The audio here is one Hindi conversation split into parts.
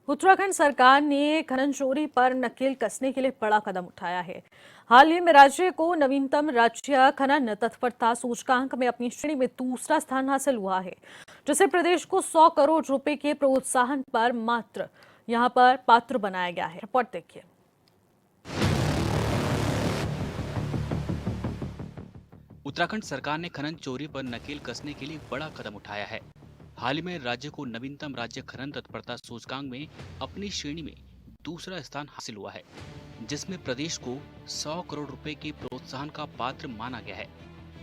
उत्तराखंड सरकार ने खनन चोरी पर नकेल कसने के लिए बड़ा कदम उठाया है। हाल ही में राज्य को नवीनतम राज्य खनन तत्परता सूचकांक में अपनी श्रेणी में दूसरा स्थान हासिल हुआ है, जिससे प्रदेश को 100 करोड़ रुपए के प्रोत्साहन पर मात्र यहां पर पात्र बनाया गया है। रिपोर्ट देखिए। उत्तराखंड सरकार ने खनन चोरी पर नकेल कसने के लिए बड़ा कदम उठाया है। हाल ही में राज्य को नवीनतम राज्य खनन तत्परता सूचकांक में अपनी श्रेणी में दूसरा स्थान हासिल हुआ है, जिसमें प्रदेश को 100 करोड़ रुपए के प्रोत्साहन का पात्र माना गया है।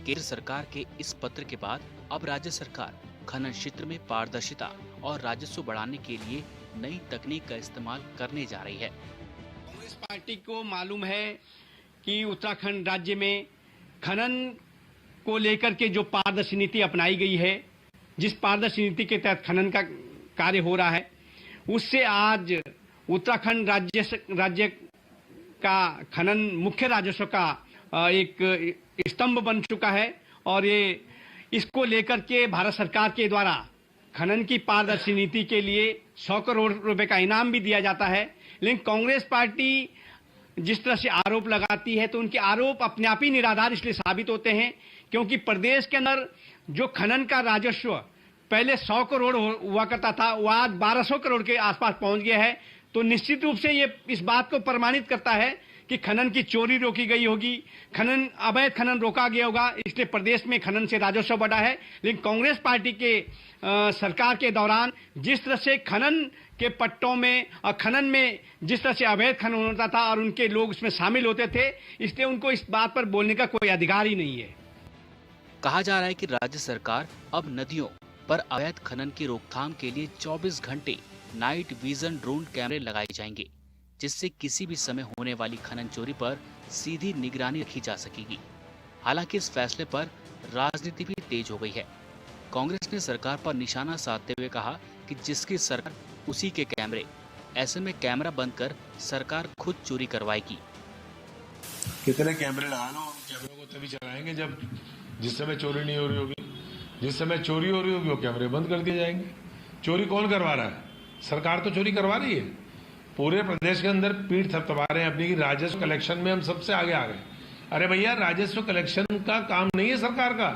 केंद्र सरकार के इस पत्र के बाद अब राज्य सरकार खनन क्षेत्र में पारदर्शिता और राजस्व बढ़ाने के लिए नई तकनीक का इस्तेमाल करने जा रही है। कांग्रेस पार्टी को मालूम है कि उत्तराखंड राज्य में खनन को लेकर के जो पारदर्शी नीति अपनाई गई है, जिस पारदर्शी नीति के तहत खनन का कार्य हो रहा है, उससे आज उत्तराखंड राज्य का खनन मुख्य राजस्व का एक स्तंभ बन चुका है। और ये इसको लेकर के भारत सरकार के द्वारा खनन की पारदर्शी नीति के लिए 100 करोड़ रुपए का इनाम भी दिया जाता है। लेकिन कांग्रेस पार्टी जिस तरह से आरोप लगाती है, तो उनके आरोप अपने आप ही निराधार इसलिए साबित होते हैं क्योंकि प्रदेश के अंदर जो खनन का राजस्व पहले 100 करोड़ हुआ करता था, वो आज 1200 करोड़ के आसपास पहुंच गया है। तो निश्चित रूप से ये इस बात को प्रमाणित करता है कि खनन की चोरी रोकी गई होगी, अवैध खनन रोका गया होगा, इसलिए प्रदेश में खनन से राजस्व बढ़ा है। लेकिन कांग्रेस पार्टी के सरकार के दौरान जिस तरह से खनन के पट्टों में और खनन में जिस तरह से अवैध खनन होता था और उनके लोग उसमें शामिल होते थे, इसलिए उनको इस बात पर बोलने का कोई अधिकार ही नहीं है। कहा जा रहा है कि राज्य सरकार अब नदियों पर अवैध खनन की रोकथाम के लिए 24 घंटे नाइट विजन ड्रोन कैमरे लगाए जाएंगे, जिससे किसी भी समय होने वाली खनन चोरी पर सीधी निगरानी रखी जा सकेगी। हालांकि इस फैसले पर राजनीति भी तेज हो गई है। कांग्रेस ने सरकार पर निशाना साधते हुए कहा कि जिसकी सरकार उसी के कैमरे, ऐसे में कैमरा बंद कर सरकार खुद चोरी करवाएगी। कितने कैमरे लगा लो, कैमरों को तभी चलाएंगे जब जिस समय चोरी नहीं हो रही होगी। जिस समय चोरी हो रही होगी वो कैमरे बंद कर दिए जाएंगे। चोरी कौन करवा रहा है? सरकार तो चोरी करवा रही है। पूरे प्रदेश के अंदर पीठ थपथपा रहे हैं अपनी कि राजस्व कलेक्शन में हम सबसे आगे आ गए। अरे भैया, राजस्व कलेक्शन का काम नहीं है सरकार का।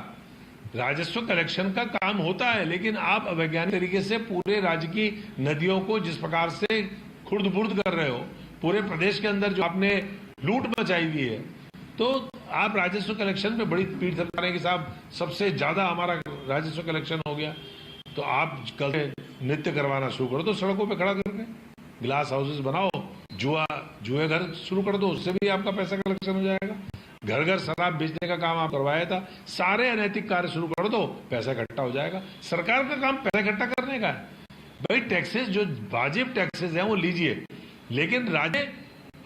राजस्व कलेक्शन का काम होता है, लेकिन आप अवैज्ञानिक तरीके से पूरे राज्य की नदियों को जिस प्रकार से खुर्द बुर्द कर रहे हो, पूरे प्रदेश के अंदर जो आपने लूट मचाई हुई है, तो आप राजस्व कलेक्शन पे बड़ी पीठ थपथपा रहे हैं कि साहब सबसे ज्यादा हमारा राजस्व कलेक्शन हो गया। तो आप कल से नृत्य करवाना शुरू करो, तो सड़कों पे खड़ा करके ग्लास हाउसेस बनाओ, जुए घर शुरू कर दो, उससे भी आपका पैसा कलेक्शन हो जाएगा। घर घर शराब बेचने का काम आप करवाया था, सारे अनैतिक कार्य शुरू कर दो, पैसा इकट्ठा हो जाएगा। सरकार का काम पैसा इकट्ठा करने का है। भाई टैक्सेस जो वाजिब टैक्सेस हैं वो लीजिए, लेकिन राज्य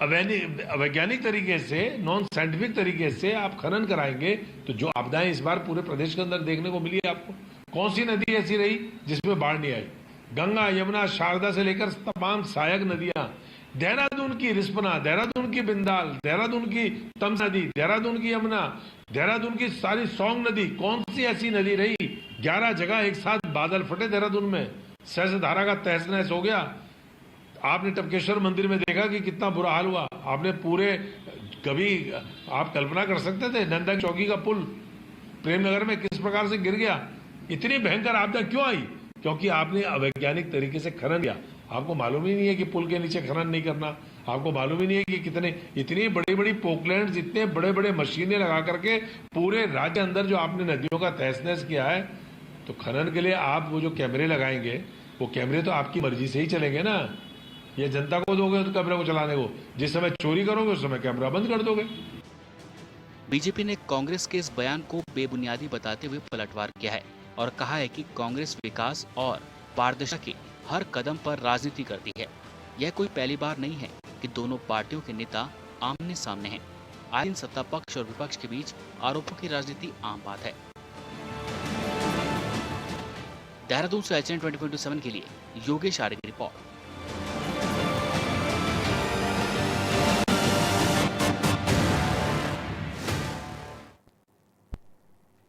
अवैज्ञानिक तरीके से, नॉन साइंटिफिक तरीके से आप खनन कराएंगे तो जो आपदाएं इस बार पूरे प्रदेश के अंदर देखने को मिली है आपको, कौन सी नदी ऐसी रही जिसमें बाढ़ नहीं आई? गंगा, यमुना, शारदा से लेकर तमाम सहायक नदियां, देहरादून की रिस्पना, देहरादून की बिंदाल, देहरादून की तमसा नदी, देहरादून की यमुना, देहरादून की सारी सौंग नदी, कौन सी ऐसी नदी रही? 11 जगह एक साथ बादल फटे देहरादून में, सहस्त्रधारा का तहस नहस हो गया। आपने टपकेश्वर मंदिर में देखा कि कितना बुरा हाल हुआ। आपने पूरे, कभी आप कल्पना कर सकते थे नंदा चौकी का पुल प्रेमनगर में किस प्रकार से गिर गया? इतनी भयंकर आपदा क्यों आई? क्योंकि आपने अवैज्ञानिक तरीके से खनन किया। आपको मालूम ही नहीं है कि पुल के नीचे खनन नहीं करना। आपको मालूम ही नहीं है कि इतनी बड़ी बड़ी पोकलैंड, इतने बड़े बड़े मशीनें लगा करके पूरे राज्य अंदर जो आपने नदियों का तहस नहस किया है। तो खनन के लिए आप वो जो कैमरे लगाएंगे, वो कैमरे तो आपकी मर्जी से ही चलेंगे ना। ये जनता को दोगे तो कैमरे को चलाने को, जिस समय चोरी करोगे उस समय कैमरा बंद कर दोगे। बीजेपी ने कांग्रेस के इस बयान को बेबुनियादी बताते हुए पलटवार किया है और कहा है कि कांग्रेस विकास और पारदर्शिता के हर कदम पर राजनीति करती है। यह कोई पहली बार नहीं है कि दोनों पार्टियों के नेता आमने सामने हैं। आए दिन सत्ता पक्ष और विपक्ष के बीच आरोपों की राजनीति आम बात है। देहरादून से HN 20/7 के लिए योगेश आर्य की रिपोर्ट।